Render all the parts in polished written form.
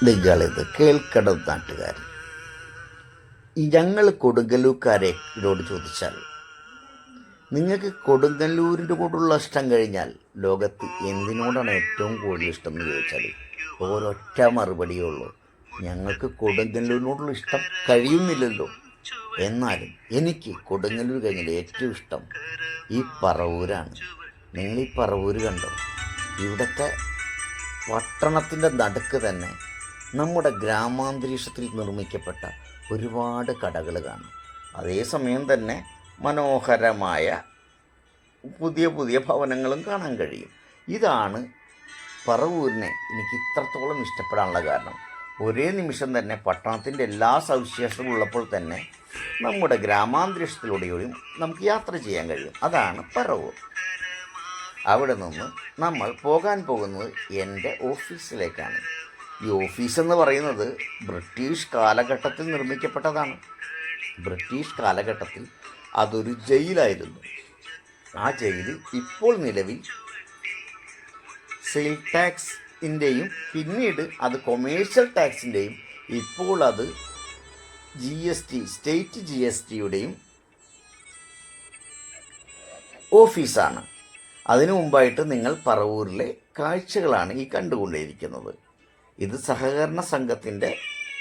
നിങ്ങളിത് കേൾക്കണം നാട്ടുകാർ. ഞങ്ങൾ കൊടുങ്ങല്ലൂർക്കാരോട് ചോദിച്ചാൽ നിങ്ങൾക്ക് കൊടുങ്ങല്ലൂരിൻ്റെ കൂടെയുള്ള ഇഷ്ടം കഴിഞ്ഞാൽ ലോകത്ത് എന്തിനോടാണ് ഏറ്റവും കൂടുതൽ ഇഷ്ടം എന്ന് ചോദിച്ചാൽ ഒരൊറ്റ മറുപടിയേ ഉള്ളൂ: ഞങ്ങൾക്ക് കൊടുങ്ങല്ലൂരിനോടുള്ള ഇഷ്ടം കഴിയുന്നില്ലല്ലോ. എന്നാലും എനിക്ക് കൊടുങ്ങല്ലൂർ കഴിഞ്ഞാൽ ഏറ്റവും ഇഷ്ടം ഈ പറവൂരാണ്. നിങ്ങൾ ഈ പറവൂര് കണ്ടോ? ഇവിടുത്തെ പട്ടണത്തിൻ്റെ നടുക്ക് തന്നെ നമ്മുടെ ഗ്രാമാന്തരീക്ഷത്തിൽ നിർമ്മിക്കപ്പെട്ട ഒരുപാട് കടകൾ കാണും. അതേസമയം തന്നെ മനോഹരമായ പുതിയ പുതിയ ഭവനങ്ങളും കാണാൻ കഴിയും. ഇതാണ് പറവൂരിനെ എനിക്ക് ഇത്രത്തോളം ഇഷ്ടപ്പെടാനുള്ള കാരണം. ഒരേ നിമിഷം തന്നെ പട്ടണത്തിൻ്റെ എല്ലാ സവിശേഷതകളും ഉള്ളപ്പോൾ തന്നെ നമ്മുടെ ഗ്രാമാന്തരീക്ഷത്തിലൂടെയും നമുക്ക് യാത്ര ചെയ്യാൻ കഴിയും. അതാണ് പറവൂർ. അവിടെ നിന്ന് നമ്മൾ പോകാൻ പോകുന്നത് എൻ്റെ ഓഫീസിലേക്കാണ്. ഈ ഓഫീസെന്ന് പറയുന്നത് ബ്രിട്ടീഷ് കാലഘട്ടത്തിൽ നിർമ്മിക്കപ്പെട്ടതാണ്. ബ്രിട്ടീഷ് കാലഘട്ടത്തിൽ അതൊരു ജയിലായിരുന്നു. ആ ജയിൽ ഇപ്പോൾ നിലവിൽ സെയിൽ ടാക്സിൻ്റെയും പിന്നീട് അത് കൊമേഴ്ഷ്യൽ ടാക്സിൻ്റെയും ഇപ്പോൾ അത് GST സ്റ്റേറ്റ് GSTയുടെയും ഓഫീസാണ്. അതിനു മുമ്പായിട്ട് നിങ്ങൾ പറവൂരിലെ കാഴ്ചകളാണ് ഈ കണ്ടുകൊണ്ടിരിക്കുന്നത്. ഇത് സഹകരണ സംഘത്തിൻ്റെ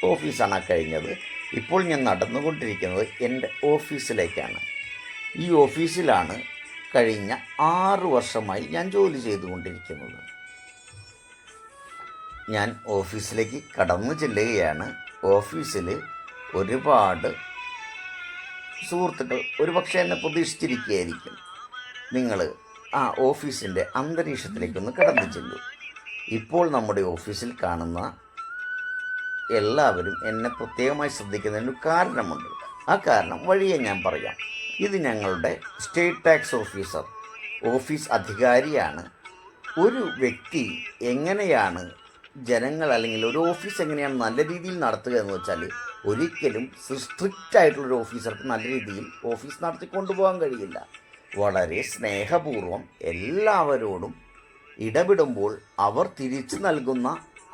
ഓഫീസാണ് കഴിഞ്ഞത്. ഇപ്പോൾ ഞാൻ നടന്നുകൊണ്ടിരിക്കുന്നത് എൻ്റെ ഓഫീസിലേക്കാണ്. ഈ ഓഫീസിലാണ് കഴിഞ്ഞ 6 വർഷമായി ഞാൻ ജോലി ചെയ്തുകൊണ്ടിരിക്കുന്നത്. ഞാൻ ഓഫീസിലേക്ക് കടന്നു ചെല്ലുകയാണ്. ഓഫീസിൽ ഒരുപാട് സുഹൃത്തുക്കൾ ഒരുപക്ഷെ എന്നെ പ്രതീക്ഷിച്ചിരിക്കുകയായിരിക്കും. നിങ്ങൾ ആ ഓഫീസിൻ്റെ അന്തരീക്ഷത്തിലേക്കൊന്ന് കടന്നു ചെല്ലൂ. ഇപ്പോൾ നമ്മുടെ ഓഫീസിൽ കാണുന്ന എല്ലാവരും എന്നെ പ്രത്യേകമായി ശ്രദ്ധിക്കുന്നതിന് കാരണമുണ്ട്. ആ കാരണം വഴിയെ ഞാൻ പറയാം. ഇത് ഞങ്ങളുടെ സ്റ്റേറ്റ് ടാക്സ് ഓഫീസ് അധികാരിയാണ്. ഒരു വ്യക്തി എങ്ങനെയാണ് ജനങ്ങൾ അല്ലെങ്കിൽ ഒരു ഓഫീസ് എങ്ങനെയാണ് നല്ല രീതിയിൽ നടത്തുക എന്ന് വെച്ചാൽ ഒരിക്കലും സ്ട്രിക്റ്റ് ആയിട്ടുള്ളൊരു ഓഫീസർക്ക് നല്ല രീതിയിൽ ഓഫീസ് നടത്തിക്കൊണ്ടുപോകാൻ കഴിയില്ല. വളരെ സ്നേഹപൂർവ്വം എല്ലാവരോടും ഇടപെടുമ്പോൾ അവർ തിരിച്ചു നൽകുന്ന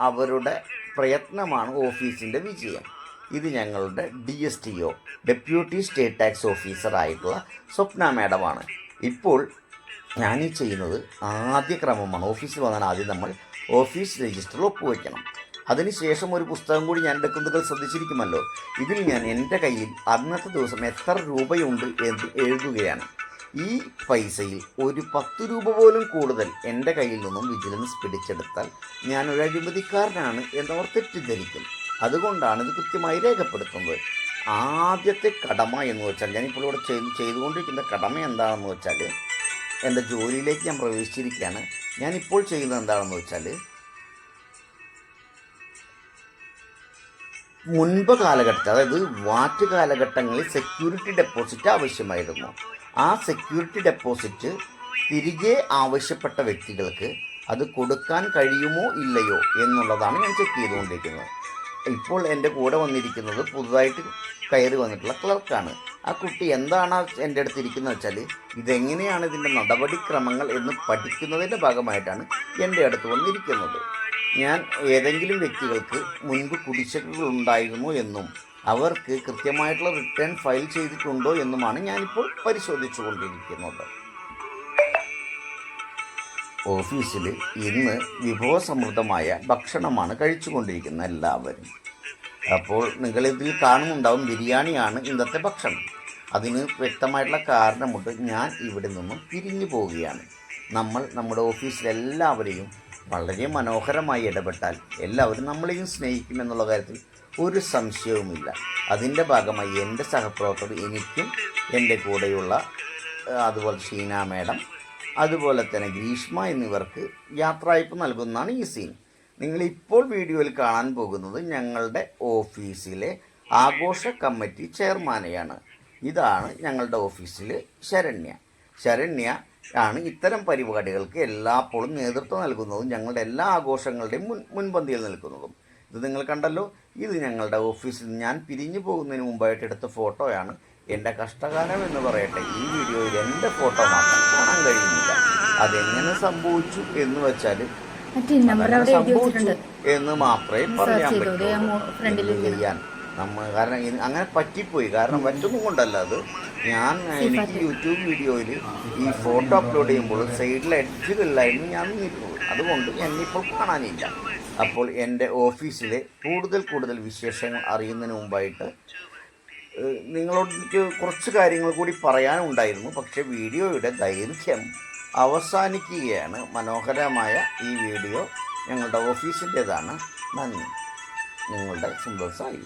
അവരുടെ പ്രയത്നമാണ് ഓഫീസിൻ്റെ വിജയം. ഇത് ഞങ്ങളുടെ DSTO ഡെപ്യൂട്ടി സ്റ്റേറ്റ് ടാക്സ് ഓഫീസറായിട്ടുള്ള സ്വപ്ന മാഡമാണ്. ഇപ്പോൾ ഞാനീ ചെയ്യുന്നത് ആദ്യ ക്രമമാണ്. ഓഫീസിൽ വന്നാൽ ആദ്യം നമ്മൾ ഓഫീസ് രജിസ്റ്ററിൽ ഒപ്പുവയ്ക്കണം. അതിനുശേഷം ഒരു പുസ്തകം കൂടി ഞാൻ എടുക്കുന്നത് ശ്രദ്ധിച്ചിരിക്കുമല്ലോ. ഇതിൽ ഞാൻ എൻ്റെ കയ്യിൽ അന്നത്തെ ദിവസം എത്ര രൂപയുണ്ട് എന്ന് എഴുതുകയാണ്. ഈ പൈസയിൽ ഒരു 10 രൂപ പോലും കൂടുതൽ എൻ്റെ കയ്യിൽ നിന്നും വിജിലൻസ് പിടിച്ചെടുത്താൽ ഞാനൊരു അഴിമതിക്കാരനാണ് എന്നവർ തെറ്റിദ്ധരിക്കും. അതുകൊണ്ടാണ് ഇത് കൃത്യമായി രേഖപ്പെടുത്തുന്നത്. ആദ്യത്തെ കടമ എന്ന് വെച്ചാൽ ഞാനിപ്പോൾ ഇവിടെ ചെയ്തുകൊണ്ടിരിക്കുന്ന കടമ എന്താണെന്ന് വെച്ചാൽ എൻ്റെ ജോലിയിലേക്ക് ഞാൻ പ്രവേശിച്ചിരിക്കുകയാണ്. ഞാനിപ്പോൾ ചെയ്യുന്നത് എന്താണെന്ന് വെച്ചാൽ മുൻപ് കാലഘട്ടത്തിൽ, അതായത് വാറ്റ് കാലഘട്ടങ്ങളിൽ സെക്യൂരിറ്റി ഡെപ്പോസിറ്റ് ആവശ്യമായിരുന്നു. ആ സെക്യൂരിറ്റി ഡെപ്പോസിറ്റ് തിരികെ ആവശ്യപ്പെട്ട വ്യക്തികൾക്ക് അത് കൊടുക്കാൻ കഴിയുമോ ഇല്ലയോ എന്നുള്ളതാണ് ഞാൻ ചെക്ക് ചെയ്തുകൊണ്ടിരിക്കുന്നത്. ഇപ്പോൾ എൻ്റെ കൂടെ വന്നിരിക്കുന്നത് പുതുതായിട്ട് കയറി വന്നിട്ടുള്ള ക്ലർക്കാണ്. ആ കുട്ടി എന്താണ് എൻ്റെ അടുത്ത് ഇരിക്കുന്നത് വെച്ചാൽ ഇതെങ്ങനെയാണ് ഇതിൻ്റെ നടപടിക്രമങ്ങൾ എന്ന് പഠിക്കുന്നതിൻ്റെ ഭാഗമായിട്ടാണ് എൻ്റെ അടുത്ത് വന്നിരിക്കുന്നത്. ഞാൻ ഏതെങ്കിലും വ്യക്തികൾക്ക് മുൻപ് കുടിശ്ശികകൾ ഉണ്ടായിരുന്നു എന്നും അവർക്ക് കൃത്യമായിട്ടുള്ള റിട്ടേൺ ഫയൽ ചെയ്തിട്ടുണ്ടോ എന്നുമാണ് ഞാനിപ്പോൾ പരിശോധിച്ചു കൊണ്ടിരിക്കുന്നത്. ഓഫീസിൽ ഇന്ന് വിഭവസമൃദ്ധമായ ഭക്ഷണമാണ് കഴിച്ചുകൊണ്ടിരിക്കുന്നത് എല്ലാവരും. അപ്പോൾ നിങ്ങളിതിൽ കാണുന്നുണ്ടാവും ബിരിയാണിയാണ് ഇന്നത്തെ ഭക്ഷണം. അതിന് വ്യക്തമായിട്ടുള്ള കാരണമുണ്ട്. ഞാൻ ഇവിടെ നിന്നും പിരിഞ്ഞു പോവുകയാണ്. നമ്മുടെ ഓഫീസിലെല്ലാവരെയും വളരെ മനോഹരമായി ഇടപെട്ടാൽ എല്ലാവരും നമ്മളെയും സ്നേഹിക്കുമെന്നുള്ള കാര്യത്തിൽ ഒരു സംശയവുമില്ല. അതിൻ്റെ ഭാഗമായി എൻ്റെ സഹപ്രവർത്തകർ എനിക്കും എൻ്റെ കൂടെയുള്ള അതുപോലെ ഷീന മാഡം അതുപോലെ തന്നെ ഗ്രീഷ്മ എന്നിവർക്ക് യാത്രയയപ്പ് നൽകുന്നതാണ് ഈ സീൻ. നിങ്ങളിപ്പോൾ വീഡിയോയിൽ കാണാൻ പോകുന്നത് ഞങ്ങളുടെ ഓഫീസിലെ ആഘോഷ കമ്മിറ്റി ചെയർമാനെയാണ്. ഇതാണ് ഞങ്ങളുടെ ഓഫീസിൽ ശരണ്യ ആണ് ഇത്തരം പരിപാടികൾക്ക് എല്ലാപ്പോഴും നേതൃത്വം നൽകുന്നതും ഞങ്ങളുടെ എല്ലാ ആഘോഷങ്ങളുടെയും മുൻപന്തിയിൽ നിൽക്കുന്നതും. ഇത് നിങ്ങൾ കണ്ടല്ലോ. ഇത് ഞങ്ങളുടെ ഓഫീസിൽ ഞാൻ പിരിഞ്ഞു പോകുന്നതിന് മുമ്പായിട്ട് എടുത്ത ഫോട്ടോയാണ്. എൻ്റെ കഷ്ടകാലം എന്ന് പറയട്ടെ, ഈ വീഡിയോയിൽ എൻ്റെ ഫോട്ടോ മാത്രം കാണാൻ കഴിയുന്നില്ല. അതെങ്ങനെ സംഭവിച്ചു എന്ന് വെച്ചാൽ നമ്പർ അവിടെ എഴുതി വെച്ചിട്ടുണ്ട് എന്ന് മാത്രമേ പറയാൻ പറ്റൂ. ഫ്രണ്ടിൽ ചെയ്യാൻ കാരണം അങ്ങനെ പറ്റിപ്പോയി. കാരണം മറ്റൊന്നും കൊണ്ടല്ല അത്. എനിക്ക് യൂട്യൂബ് വീഡിയോയിൽ ഈ ഫോട്ടോ അപ്ലോഡ് ചെയ്യുമ്പോൾ സൈഡിൽ എഡ്ജുകളിലായിരുന്നു ഞാൻ നിന്നിരുന്നത്. അതുകൊണ്ട് എന്നിപ്പോൾ കാണാനില്ല. അപ്പോൾ എൻ്റെ ഓഫീസിലെ കൂടുതൽ വിശേഷങ്ങൾ അറിയുന്നതിന് മുമ്പായിട്ട് നിങ്ങളോട് എനിക്ക് കുറച്ച് കാര്യങ്ങൾ കൂടി പറയാനുണ്ടായിരുന്നു. പക്ഷേ വീഡിയോയുടെ ദൈർഘ്യം അവസാനിക്കുകയാണ്. മനോഹരമായ ഈ വീഡിയോ ഞങ്ങളുടെ ഓഫീസിൻ്റേതാണ്. നന്ദി. നിങ്ങളുടെ സുന്ദർ സായി.